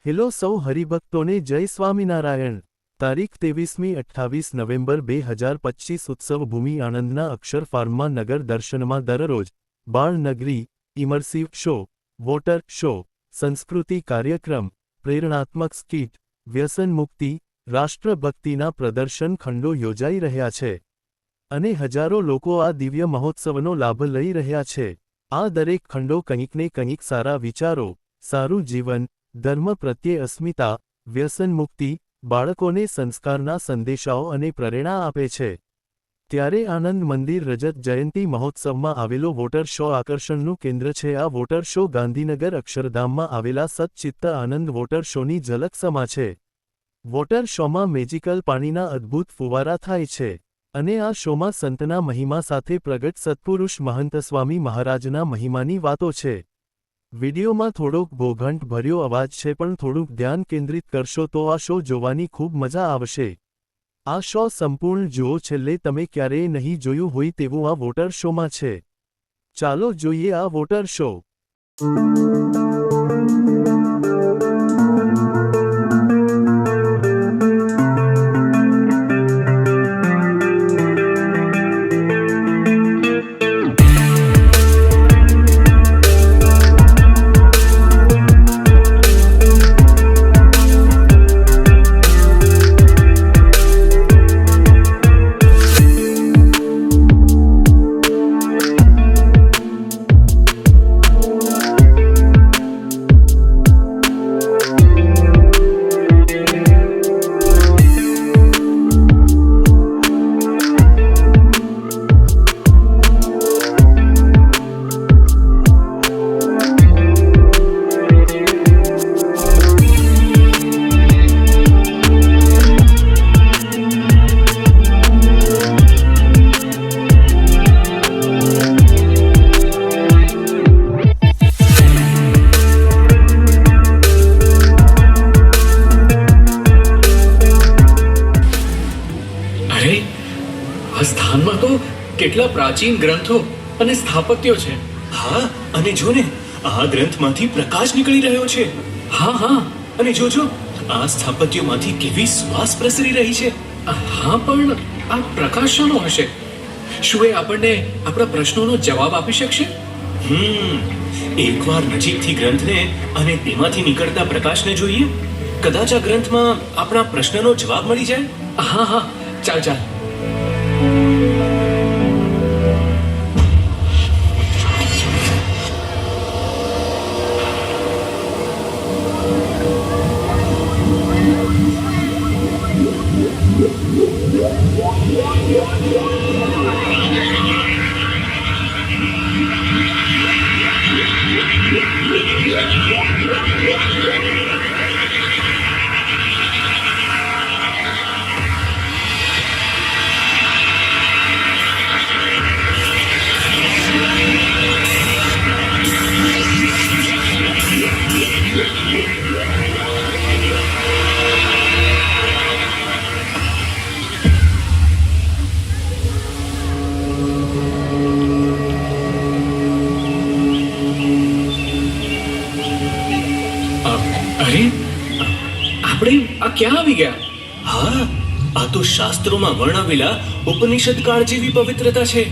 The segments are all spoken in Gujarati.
હેલો સૌ હરિભક્તોને જય સ્વામિનારાયણ। તારીખ 23મી-28 નવેમ્બર 2025 ઉત્સવ ભૂમિ આણંદના અક્ષર ફાર્મમાં નગર દર્શનમાં દરરોજ બાળનગરી, ઇમર્સિવ શો, વોટર શો, સંસ્કૃતિ કાર્યક્રમ, પ્રેરણાત્મક સ્કીટ, વ્યસન મુક્તિ, રાષ્ટ્રભક્તિના પ્રદર્શન ખંડો યોજાઈ રહ્યા છે અને હજારો લોકો આ દિવ્ય મહોત્સવનો લાભ લઈ રહ્યા છે। આ દરેક ખંડો કંઈકને કંઈક સારા વિચારો, સારું જીવન, ધર્મ પ્રત્યે અસ્મિતા, વ્યસન મુક્તિ, બાળકોને સંસ્કારના સંદેશાઓ અને પ્રેરણા આપે છે। ત્યારે આનંદ મંદિર રજત જયંતી મહોત્સવમાં આવેલો વોટર શો આકર્ષણનું કેન્દ્ર છે। આ વોટર શો ગાંધીનગર અક્ષરધામમાં આવેલા સચ્ચિત્ત આનંદ વોટર શોની ઝલક સમા છે। વોટર શોમાં મેજિકલ પાણીના અદ્ભુત ફુવારા થાય છે અને આ શોમાં સંતના મહિમા સાથે પ્રગટ સત્પુરુષ મહંત સ્વામી મહારાજના મહિમાની વાતો છે। વિડીયોમાં થોડોક ઘોઘાટ ભર્યો અવાજ છે પણ થોડુંક ધ્યાન કેન્દ્રિત કરશો તો આ શો જોવાની ખૂબ મજા આવશે। આ શો સંપૂર્ણ જુઓ, છેલ્લે તમે ક્યારેય નહીં જોયું હોય તેવું આ વોટર શોમાં છે। ચાલો જોઈએ આ વોટર શો। સ્થાનમાં તો કેટલા પ્રાચીન ગ્રંથો અને સ્થાપત્યો છે। હા, અને જો ને આ ગ્રંથમાંથી પ્રકાશ નીકળી રહ્યો છે। હા હા, અને જોજો આ સ્થાપત્યોમાંથી કેવી સુવાસ પ્રસરી રહી છે। હા, પણ આ પ્રકાશ શાનો હશે? શું એ આપણને આપણા પ્રશ્નોનો જવાબ આપી શકશે? એકવાર નજીકથી ગ્રંથને અને તેમાંથી નીકળતા પ્રકાશને જોઈએ, કદાચ આ ગ્રંથમાં આપણા પ્રશ્નનો જવાબ મળી જાય। હા હા, ચાલ ચાલ। આપણે આ ક્યાં આવી ગયા? હા, આ તો શાસ્ત્રોમાં વર્ણવેલા ઉપનિષદ કાળ જેવી પવિત્રતા છે।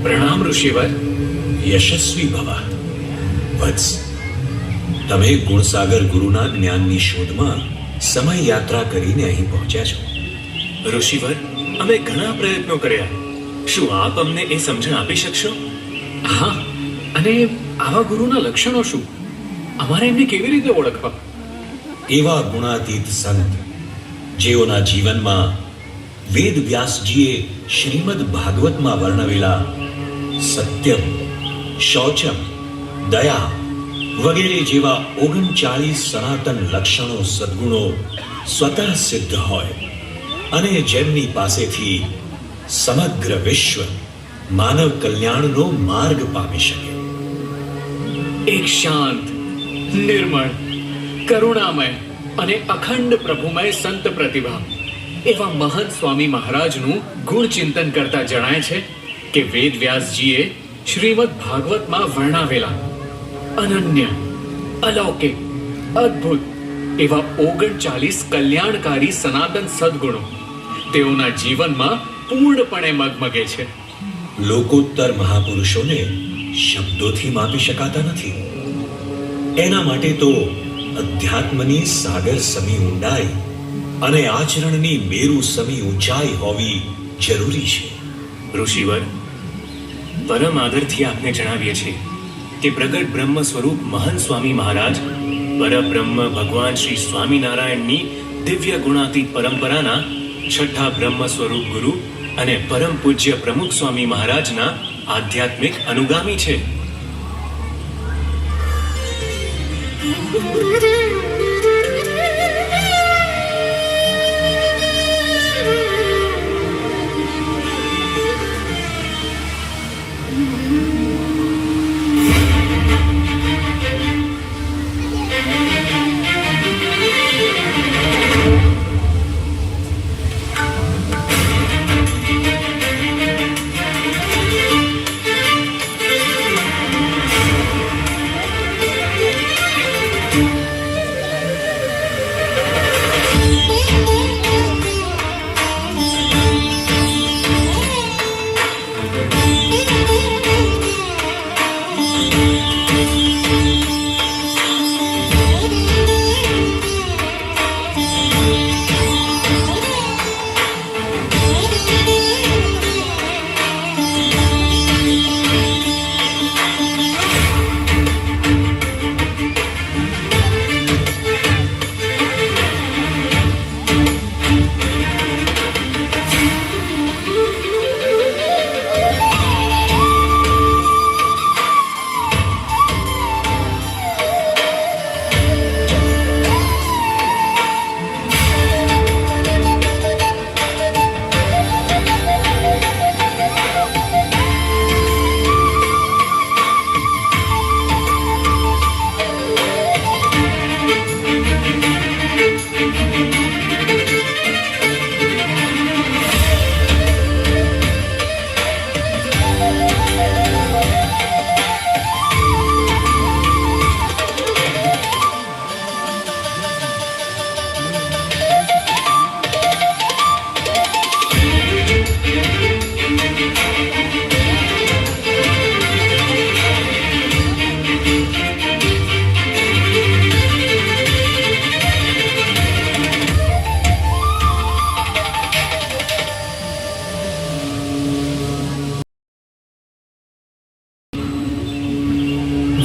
પ્રણામ ઋષિવર। યશસ્વી ભવ। વત્સ, તમે ગુણસાગર ગુરુના જ્ઞાનની શોધમાં સમય યાત્રા કરીને અહીં પહોંચ્યા છો। ઋષિવર, અમે ઘણા પ્રયત્નો કર્યા। શું આપ અમને એ સમજણ આપી શકશો? હા, અને આવા ગુરુના લક્ષણો શું? અમારે એમને કેવી રીતે ઓળખવા? એવા ગુણાતીત સંત જેઓના જીવનમાં વેદ વ્યાસજીએ શ્રીમદ ભાગવતમાં વર્ણવેલા સત્યમ, શૌચમ, દયા વગેરે જેવા 39 સનાતન લક્ષણો સદ્ગુણો સ્વતઃ સિદ્ધ હોય અને જેમની પાસેથી સમગ્ર વિશ્વ માનવ કલ્યાણનો માર્ગ પામી શકે। એક શાંત, નિર્મળ, કરુણામય અને અખંડ પ્રભુમય સંત પ્રતિભા એવા મહંત સ્વામી મહારાજનું ગુણ ચિંતન કરતા જણાય છે કે વેદ વ્યાસજીએ શ્રીમદ ભાગવતમાં વર્ણવેલા અનન્ય, અલૌકિક, અદ્ભુત એવા 39 કલ્યાણકારી સનાતન સદ્ગુણો તેઓના જીવનમાં પૂર્ણપણે મગમગે છે. લોકોત્તર મહાપુરુષોને શબ્દોથી માપી શકાતા નથી. એના માટે તો અધ્યાત્મની સાગર સમી ઊંડાઈ અને આચરણની મેરુ સમી ઊંચાઈ હોવી જરૂરી છે. ઋષિવર, પરમ આદરથી આપને જણાવીએ છીએ કે પ્રગટ બ્રહ્મ સ્વરૂપ મહંત સ્વામી મહારાજ પરબ્રહ્મ ભગવાન શ્રી સ્વામિનારાયણની દિવ્ય ગુણાતીત પરંપરાના છઠ્ઠા બ્રહ્મ સ્વરૂપ ગુરુ અને પરમ પૂજ્ય પ્રમુખ સ્વામી મહારાજના આધ્યાત્મિક અનુગામી છે.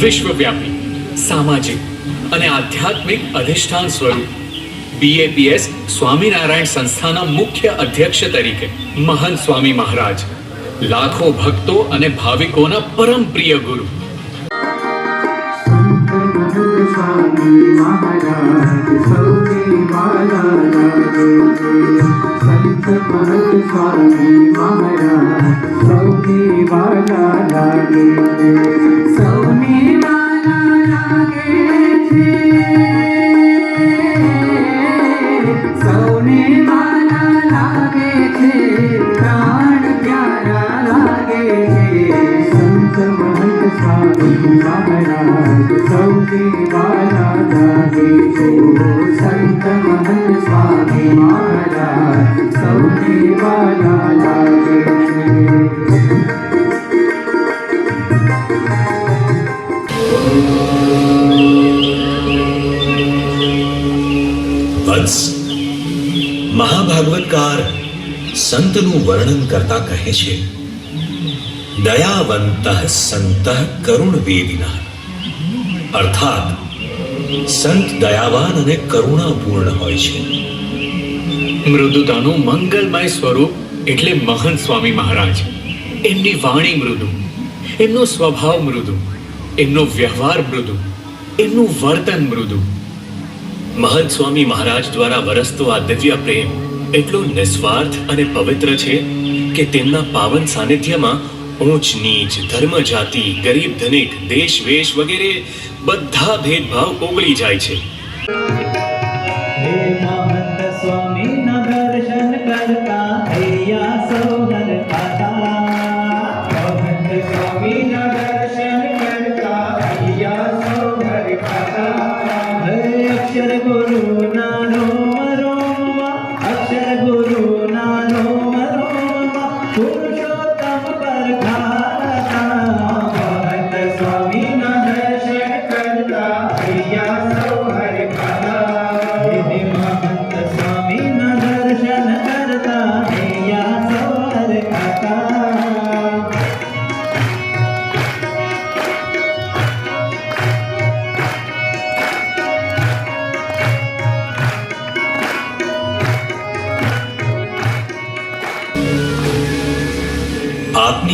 વિશ્વવ્યાપી, સામાજિક અને આધ્યાત્મિક અધિષ્ઠાન સ્વરૂપ BAPS સ્વામિનારાયણ સંસ્થાના મુખ્ય અધ્યક્ષ તરીકે મહંત સ્વામી મહારાજ લાખો ભક્તો અને ભાવિકોના પરમ પ્રિય ગુરુ. વત્સ, મહાભાગવતકાર સંતનું વર્ણન કરતા કહે છે, દયાવંત સંત કરુણ વેદિના, અર્થાત સંત દયાવાન અને કરુણાપૂર્ણ હોય છે. મૃદુતાનું મંગલમય સ્વરૂપ એટલે મહંત સ્વામી મહારાજ. એમની વાણી મૃદુ, એમનો સ્વભાવ મૃદુ, એમનો વ્યવહાર મૃદુ, એમનું વર્તન મૃદુ. મહંત સ્વામી મહારાજ દ્વારા વરસતો આ દિવ્ય પ્રેમ એટલો નિસ્વાર્થ અને પવિત્ર છે કે તેમના પાવન સાનિધ્યમાં ઊંચ નીચ, ધર્મ જાતિ, ગરીબ ધનિક, દેશ વેશ વગેરે બધા ભેદભાવ ઓગળી જાય છે. હે મહંત સ્વામીના દર્શન કરતા હૈયા સૌ હર ખાતા. મહંત સ્વામીના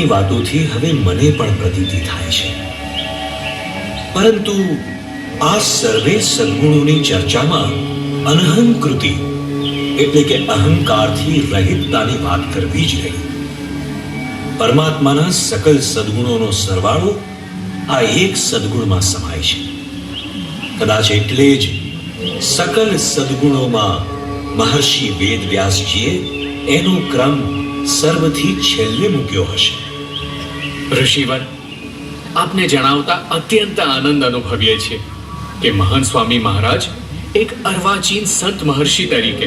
આપની વાતોથી હવે મને પણ પ્રતીતિ થાય છે, પરંતુ આ સર્વે સદ્ગુણોની ચર્ચામાં અનહંકૃતિ એટલે કે અહંકારથી રહિતતાની વાત કરવી જ રહી. પરમાત્માના સકલ સદ્ગુણોનો સરવાળો આ એક સદ્ગુણમાં સમાય છે. કદાચ એટલે જ સકલ સદ્ગુણોમાં મહર્ષિ વેદવ્યાસજીએ એનો ક્રમ સર્વથી છેલ્લે મૂક્યો હશે. ઋષિવર, આપને જણાવતા અત્યંત આનંદ અનુભવીએ છીએ કે મહાન સ્વામી મહારાજ એક અર્વાચીન સંત મહર્ષિ તરીકે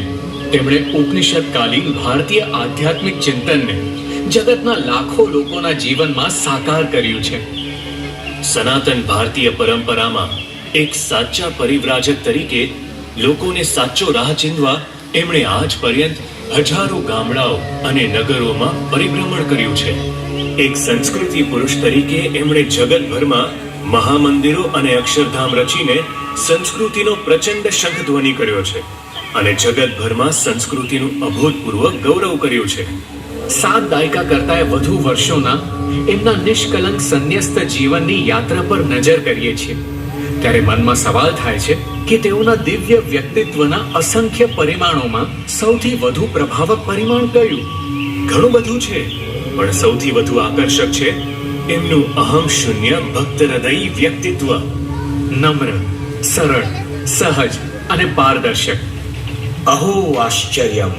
તેમણે ઉપનિષદકાલીન ભારતીય આધ્યાત્મિક ચિંતનને જગતના લાખો લોકોના જીવનમાં સાકાર કર્યું છે. સનાતન ભારતીય પરંપરામાં એક સાચા પરિવ્રાજક તરીકે લોકોને સાચો રાહ ચીંધવા એમણે આજ પર્યંત હજારો ગામડાઓ અને નગરોમાં પરિભ્રમણ કર્યું છે. એક સંસ્કૃતિ પુરુષ તરીકે એમણે જગતભરમાં મહામંદિરો અને અક્ષરધામ રચીને સંસ્કૃતિનો પ્રચંડ શંખધ્વનિ કર્યો છે અને જગતભરમાં સંસ્કૃતિનું અભૂતપૂર્વ ગૌરવ કર્યું છે. 7 દાયકા કરતાંય વધુ વર્ષોના એમના નિષ્કલંક સંન્યસ્ત જીવનની યાત્રા પર નજર કરીએ છીએ ત્યારે મનમાં સવાલ થાય છે કે તેઓના દિવ્ય વ્યક્તિત્વના અસંખ્ય પરિમાણોમાં સૌથી વધુ પ્રભાવક પરિમાણ કયું? ઘણું બધું છે, પણ સૌથી વધુ આકર્ષક છે એમનું અહમ શૂન્ય ભક્ત હૃદયી વ્યક્તિત્વ. નમ્ર, સરળ, સહજ અને પારદર્શક. અહો આશ્ચર્યમ,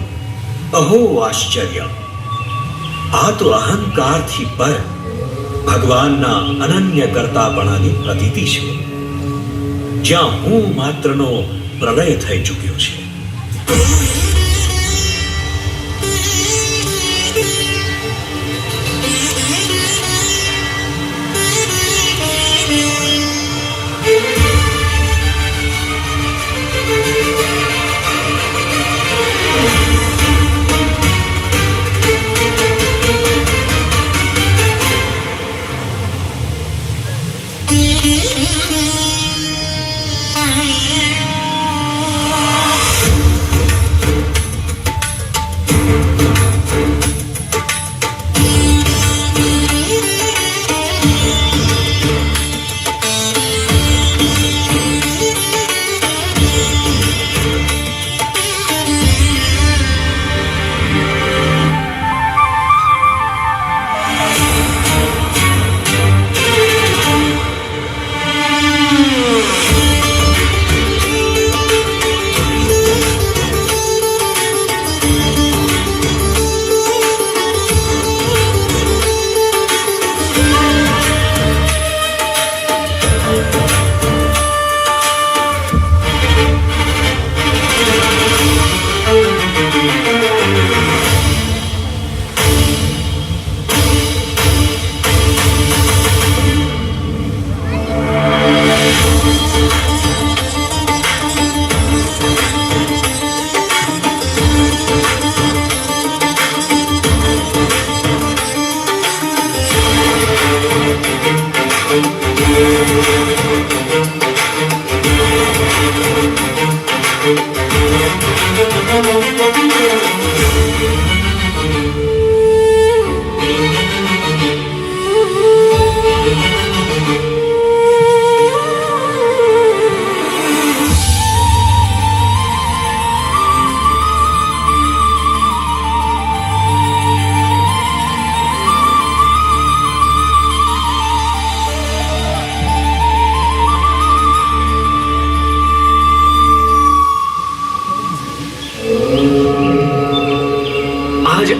અહો આશ્ચર્યમ. આ તો અહંકારથી પર ભગવાનના અનન્ય કરતાપણાની પ્રતીતિ છે, જ્યાં હું માત્રનો પ્રલય થઈ ચૂક્યો છે.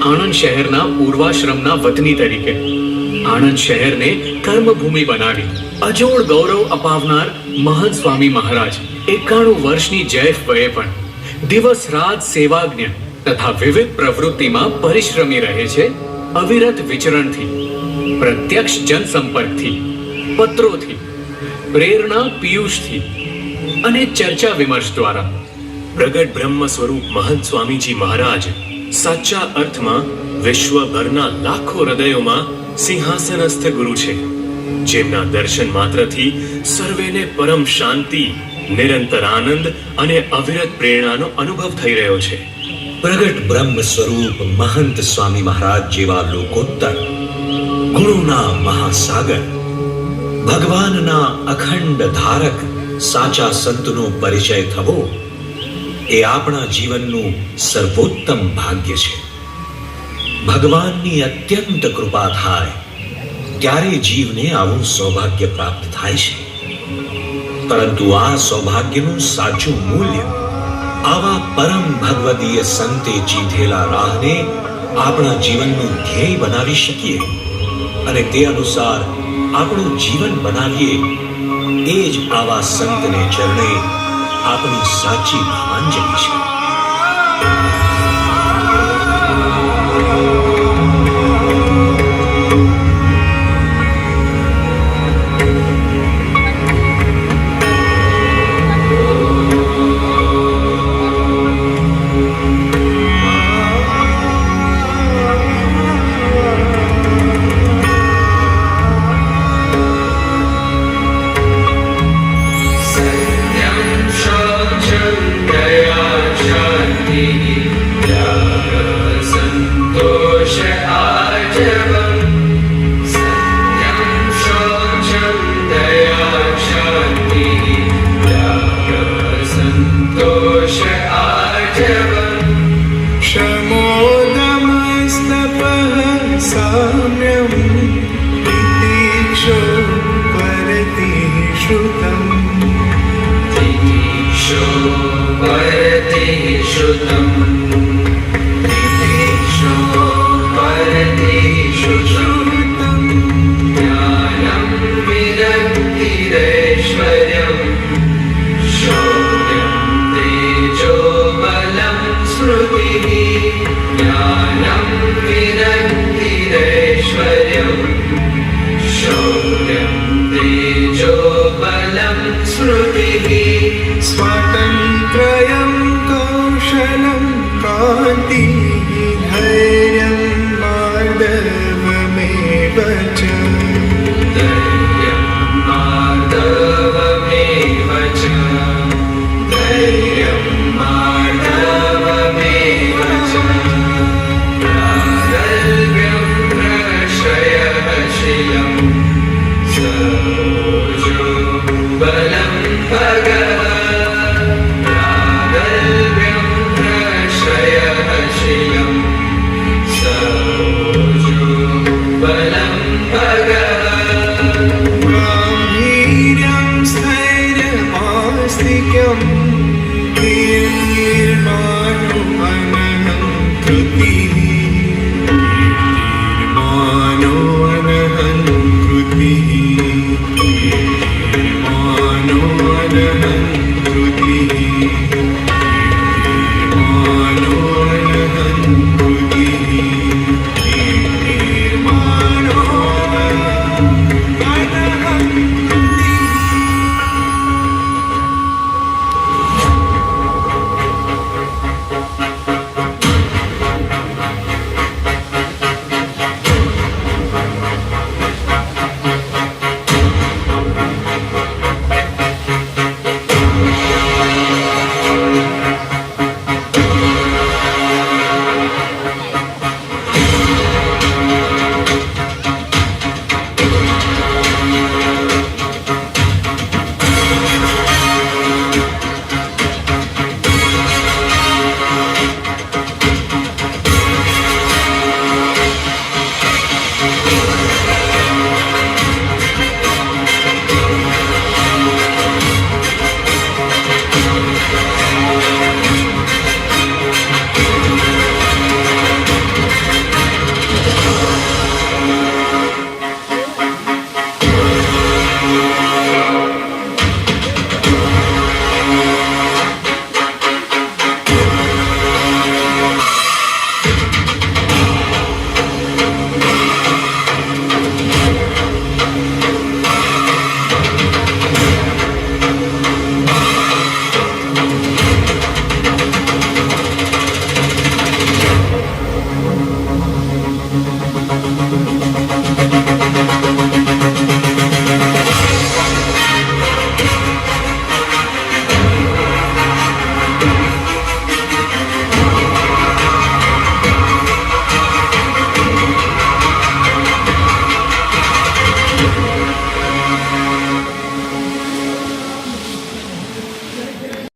આણંદ શહેરના પૂર્વાશ્રમના વતની તરીકે આણંદ શહેરને કર્મભૂમિ બનાવી અજોડ ગૌરવ અપાવનાર મહાન સ્વામી મહારાજ 91 વર્ષની જૈફ વયે પણ દિવસ રાત સેવાજ્ઞ તથા વિવિધ પ્રવૃત્તિમાં પરિશ્રમી રહે છે. અવિરત વિચરણથી, પ્રત્યક્ષ જનસંપર્કથી, પત્રોથી, પ્રેરણા પિયુષથી અને ચર્ચા વિમર્શ દ્વારા પ્રગટ બ્રહ્મ સ્વરૂપ મહંત સ્વામીજી મહારાજ સાચા અર્થમાં વિશ્વભરના લાખો હૃદયોમાં સિંહાસનસ્થ ગુરુ છે, જેમના દર્શન માત્રથી સર્વેને પરમ શાંતિ, નિરંતર આનંદ અને અવિરત પ્રેરણાનો અનુભવ થઈ રહ્યો છે. પ્રગટ બ્રહ્મ સ્વરૂપ મહંત સ્વામી મહારાજ જેવા લોકોત્તર ગુણોના મહાસાગર, ભગવાનના અખંડ ધારક સાચા સંતનો પરિચય થવો એ આપણા જીવનનું સર્વોત્તમ ભાગ્ય છે. ભગવાનની અત્યંત કૃપા થાય ત્યારે જીવને આવું સૌભાગ્ય પ્રાપ્ત થાય છે. પરંતુ આ સૌભાગ્યનું સાચું મૂલ્ય આવા પરમ ભગવદીય સંતે ચીધેલા રાહને આપણા જીવનનું ધ્યેય બનાવી શકીએ અને તે અનુસાર આપણું જીવન બનાવીએ, એ જ આવા સંતને ચરણે આપણી સાચી ભાવાંજલિ છે. स्वातन्त्र्यं कौशलं कान्तिः धैर्यं मार्दवमेव च प्रागल्भ्यं प्रश्रयः श्रियं सरोजो